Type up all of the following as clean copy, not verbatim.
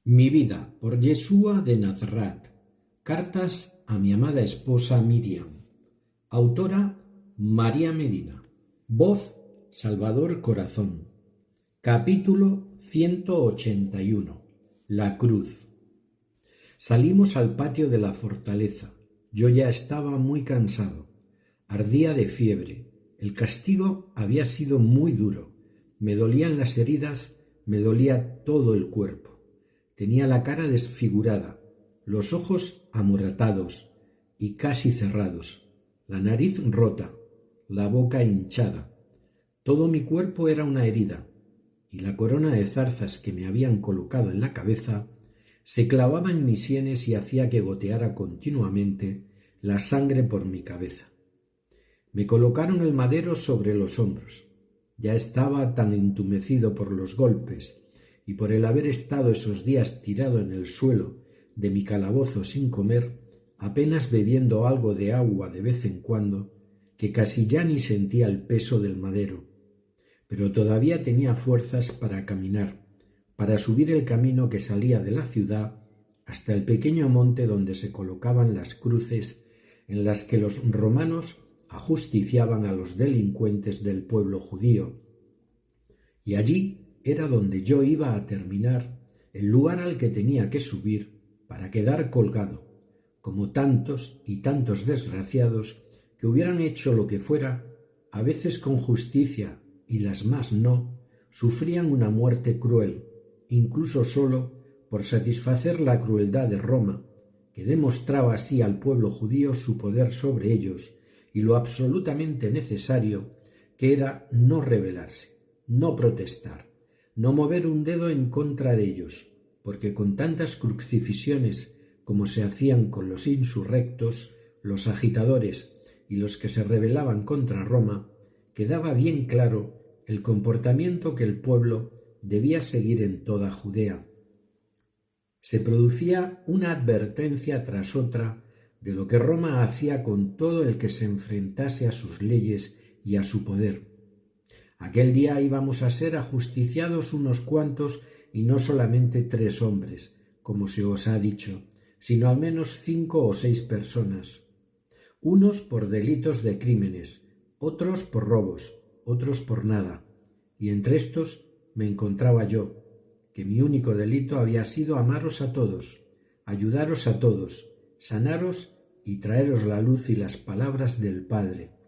Mi vida por Yeshua de Nazaret. Cartas a mi amada esposa Miriam. Autora María Medina. Voz Salvador Corazón. Capítulo 181. La cruz. Salimos al patio de la fortaleza. Yo ya estaba muy cansado. Ardía de fiebre. El castigo había sido muy duro. Me dolían las heridas, me dolía todo el cuerpo. Tenía la cara desfigurada, los ojos amoratados y casi cerrados, la nariz rota, la boca hinchada. Todo mi cuerpo era una herida, y la corona de zarzas que me habían colocado en la cabeza se clavaba en mis sienes y hacía que goteara continuamente la sangre por mi cabeza. Me colocaron el madero sobre los hombros. Ya estaba tan entumecido por los golpes y por el haber estado esos días tirado en el suelo de mi calabozo sin comer, apenas bebiendo algo de agua de vez en cuando, que casi ya ni sentía el peso del madero. Pero todavía tenía fuerzas para caminar, para subir el camino que salía de la ciudad hasta el pequeño monte donde se colocaban las cruces en las que los romanos ajusticiaban a los delincuentes del pueblo judío. Y allí era donde yo iba a terminar, el lugar al que tenía que subir para quedar colgado, como tantos y tantos desgraciados que hubieran hecho lo que fuera, a veces con justicia y las más no, sufrían una muerte cruel, incluso solo por satisfacer la crueldad de Roma, que demostraba así al pueblo judío su poder sobre ellos y lo absolutamente necesario que era no rebelarse, no protestar, no mover un dedo en contra de ellos, porque con tantas crucifixiones como se hacían con los insurrectos, los agitadores y los que se rebelaban contra Roma, quedaba bien claro el comportamiento que el pueblo debía seguir en toda Judea. Se producía una advertencia tras otra de lo que Roma hacía con todo el que se enfrentase a sus leyes y a su poder. Aquel día íbamos a ser ajusticiados unos cuantos y no solamente 3 hombres, como se os ha dicho, sino al menos 5 o 6 personas. Unos por delitos de crímenes, otros por robos, otros por nada. Y entre estos me encontraba yo, que mi único delito había sido amaros a todos, ayudaros a todos, sanaros y traeros la luz y las palabras del Padre.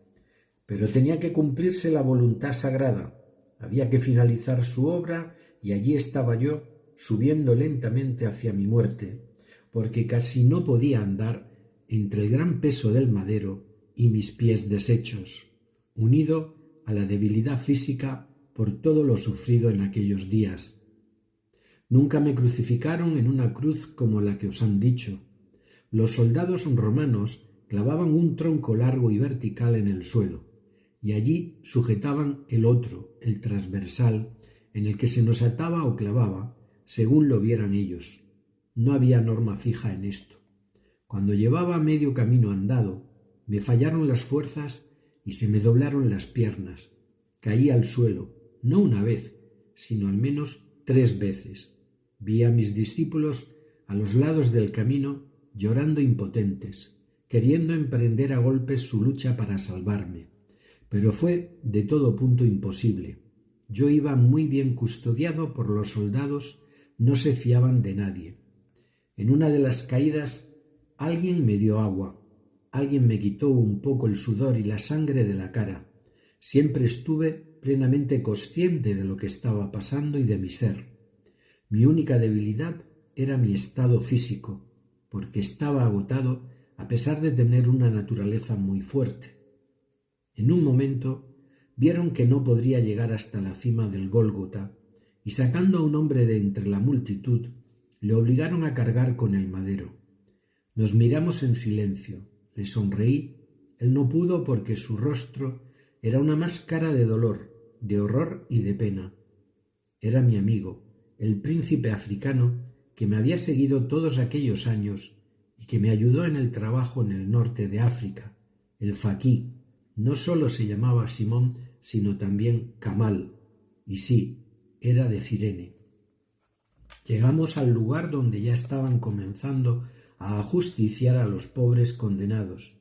Pero tenía que cumplirse la voluntad sagrada, había que finalizar su obra y allí estaba yo subiendo lentamente hacia mi muerte, porque casi no podía andar entre el gran peso del madero y mis pies deshechos, unido a la debilidad física por todo lo sufrido en aquellos días. Nunca me crucificaron en una cruz como la que os han dicho. Los soldados romanos clavaban un tronco largo y vertical en el suelo, y allí sujetaban el otro, el transversal, en el que se nos ataba o clavaba, según lo vieran ellos. No había norma fija en esto. Cuando llevaba medio camino andado, me fallaron las fuerzas y se me doblaron las piernas. Caí al suelo, no una vez, sino al menos 3 veces. Vi a mis discípulos a los lados del camino llorando impotentes, queriendo emprender a golpes su lucha para salvarme. Pero fue de todo punto imposible. Yo iba muy bien custodiado por los soldados, no se fiaban de nadie. En una de las caídas alguien me dio agua, alguien me quitó un poco el sudor y la sangre de la cara. Siempre estuve plenamente consciente de lo que estaba pasando y de mi ser. Mi única debilidad era mi estado físico, porque estaba agotado a pesar de tener una naturaleza muy fuerte. En un momento vieron que no podría llegar hasta la cima del Gólgota y sacando a un hombre de entre la multitud, le obligaron a cargar con el madero. Nos miramos en silencio, le sonreí, él no pudo porque su rostro era una máscara de dolor, de horror y de pena. Era mi amigo, el príncipe africano que me había seguido todos aquellos años y que me ayudó en el trabajo en el norte de África, el faquí. No solo se llamaba Simón, sino también Kamal, y sí, era de Cirene. Llegamos al lugar donde ya estaban comenzando a ajusticiar a los pobres condenados.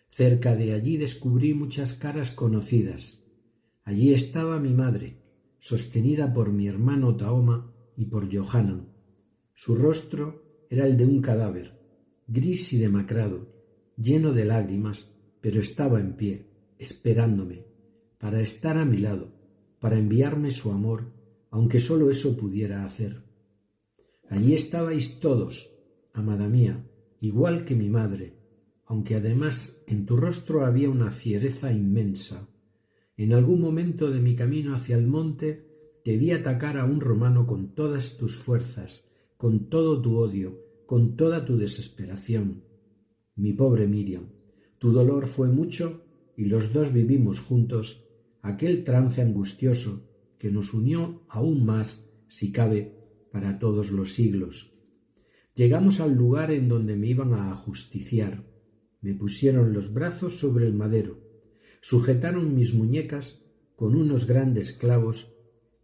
Cerca de allí descubrí muchas caras conocidas. Allí estaba mi madre, sostenida por mi hermano Tahoma y por Johanan. Su rostro era el de un cadáver, gris y demacrado, lleno de lágrimas, pero estaba en pie, esperándome, para estar a mi lado, para enviarme su amor, aunque sólo eso pudiera hacer. Allí estabais todos, amada mía, igual que mi madre, aunque además en tu rostro había una fiereza inmensa. En algún momento de mi camino hacia el monte te vi atacar a un romano con todas tus fuerzas, con todo tu odio, con toda tu desesperación. Mi pobre Miriam, tu dolor fue mucho y los dos vivimos juntos aquel trance angustioso que nos unió aún más, si cabe, para todos los siglos. Llegamos al lugar en donde me iban a ajusticiar. Me pusieron los brazos sobre el madero, sujetaron mis muñecas con unos grandes clavos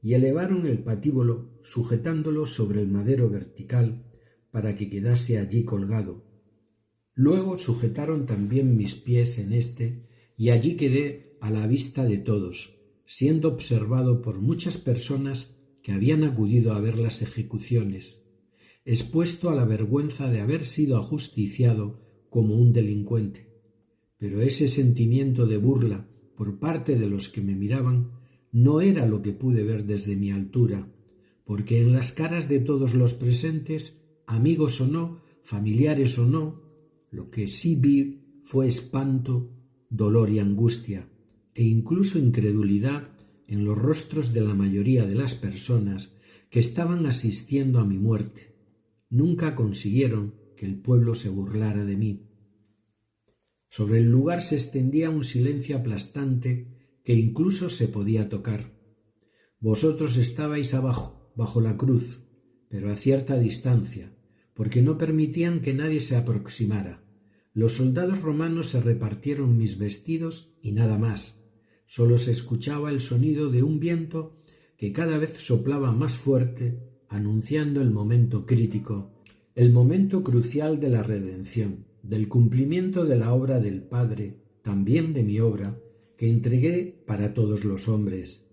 y elevaron el patíbulo sujetándolo sobre el madero vertical para que quedase allí colgado. Luego sujetaron también mis pies en éste y allí quedé a la vista de todos, siendo observado por muchas personas que habían acudido a ver las ejecuciones, expuesto a la vergüenza de haber sido ajusticiado como un delincuente. Pero ese sentimiento de burla por parte de los que me miraban no era lo que pude ver desde mi altura, porque en las caras de todos los presentes, amigos o no, familiares o no, lo que sí vi fue espanto, dolor y angustia, e incluso incredulidad en los rostros de la mayoría de las personas que estaban asistiendo a mi muerte. Nunca consiguieron que el pueblo se burlara de mí. Sobre el lugar se extendía un silencio aplastante que incluso se podía tocar. Vosotros estabais abajo, bajo la cruz, pero a cierta distancia, porque no permitían que nadie se aproximara. Los soldados romanos se repartieron mis vestidos y nada más. Solo se escuchaba el sonido de un viento que cada vez soplaba más fuerte, anunciando el momento crítico, el momento crucial de la redención, del cumplimiento de la obra del Padre, también de mi obra, que entregué para todos los hombres.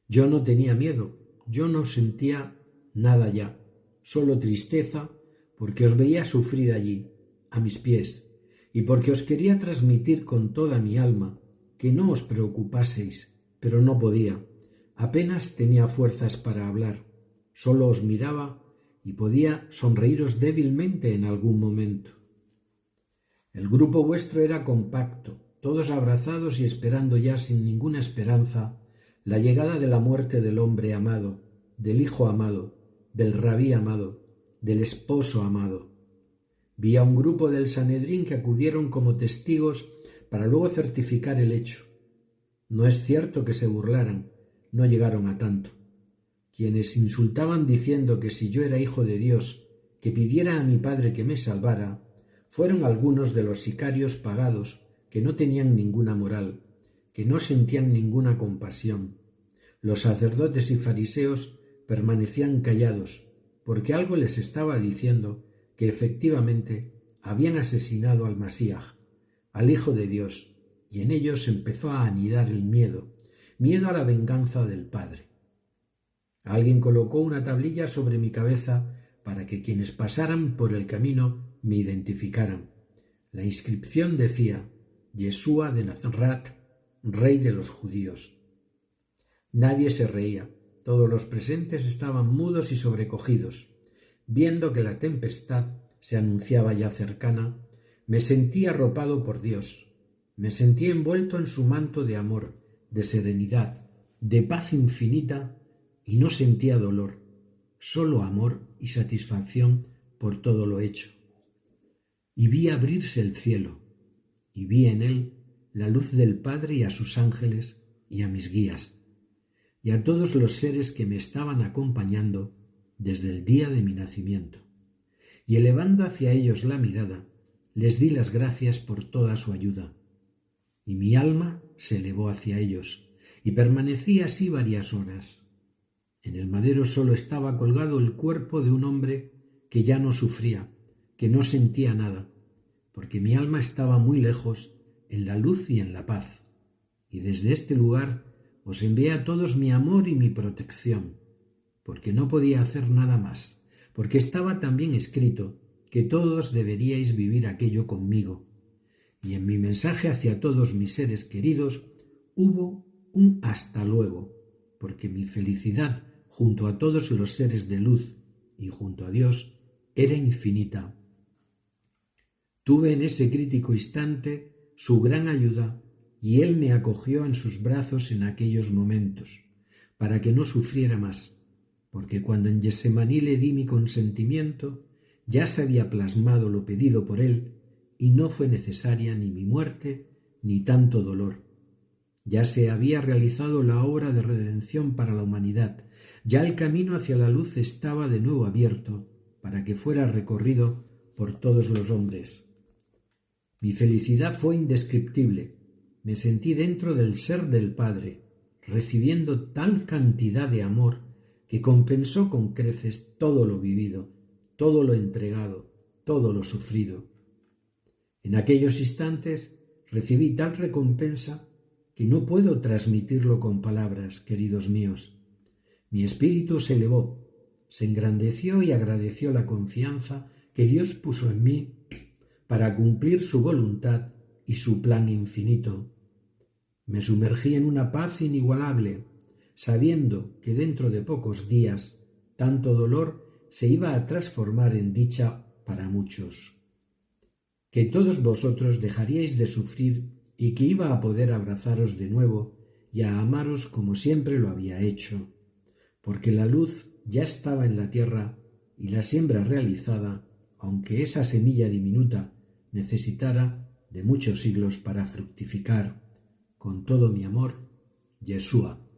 Yo no tenía miedo, yo no sentía nada ya, solo tristeza, porque os veía sufrir allí, a mis pies, y porque os quería transmitir con toda mi alma que no os preocupaseis, pero no podía. Apenas tenía fuerzas para hablar, solo os miraba y podía sonreíros débilmente en algún momento. El grupo vuestro era compacto, todos abrazados y esperando ya sin ninguna esperanza la llegada de la muerte del hombre amado, del hijo amado, del rabí amado, del esposo amado. Vi a un grupo del Sanedrín que acudieron como testigos para luego certificar el hecho. No es cierto que se burlaran, no llegaron a tanto. Quienes insultaban diciendo que si yo era hijo de Dios, que pidiera a mi Padre que me salvara, fueron algunos de los sicarios pagados que no tenían ninguna moral, que no sentían ninguna compasión. Los sacerdotes y fariseos permanecían callados, porque algo les estaba diciendo que efectivamente habían asesinado al Masías, al Hijo de Dios, y en ellos empezó a anidar el miedo a la venganza del Padre. Alguien colocó una tablilla sobre mi cabeza para que quienes pasaran por el camino me identificaran. La inscripción decía: Yeshua de Nazaret, Rey de los Judíos. Nadie se reía, todos los presentes estaban mudos y sobrecogidos. Viendo que la tempestad se anunciaba ya cercana, me sentí arropado por Dios, me sentí envuelto en su manto de amor, de serenidad, de paz infinita, y no sentía dolor, solo amor y satisfacción por todo lo hecho. Y vi abrirse el cielo, y vi en él la luz del Padre y a sus ángeles y a mis guías, y a todos los seres que me estaban acompañando desde el día de mi nacimiento. Y elevando hacia ellos la mirada, les di las gracias por toda su ayuda. Y mi alma se elevó hacia ellos, y permanecí así varias horas. En el madero solo estaba colgado el cuerpo de un hombre que ya no sufría, que no sentía nada, porque mi alma estaba muy lejos, en la luz y en la paz. Y desde este lugar os envié a todos mi amor y mi protección, porque no podía hacer nada más, porque estaba también escrito que todos deberíais vivir aquello conmigo. Y en mi mensaje hacia todos mis seres queridos hubo un hasta luego, porque mi felicidad junto a todos los seres de luz y junto a Dios era infinita. Tuve en ese crítico instante su gran ayuda y Él me acogió en sus brazos en aquellos momentos, para que no sufriera más, porque cuando en Getsemaní le di mi consentimiento, ya se había plasmado lo pedido por Él y no fue necesaria ni mi muerte ni tanto dolor. Ya se había realizado la obra de redención para la humanidad, ya el camino hacia la luz estaba de nuevo abierto para que fuera recorrido por todos los hombres. Mi felicidad fue indescriptible. Me sentí dentro del ser del Padre, recibiendo tal cantidad de amor que compensó con creces todo lo vivido, todo lo entregado, todo lo sufrido. En aquellos instantes recibí tal recompensa que no puedo transmitirlo con palabras, queridos míos. Mi espíritu se elevó, se engrandeció y agradeció la confianza que Dios puso en mí para cumplir su voluntad y su plan infinito. Me sumergí en una paz inigualable, sabiendo que dentro de pocos días tanto dolor se iba a transformar en dicha para muchos. Que todos vosotros dejaríais de sufrir y que iba a poder abrazaros de nuevo y a amaros como siempre lo había hecho, porque la luz ya estaba en la tierra y la siembra realizada, aunque esa semilla diminuta necesitara de muchos siglos para fructificar. Con todo mi amor, Yeshua.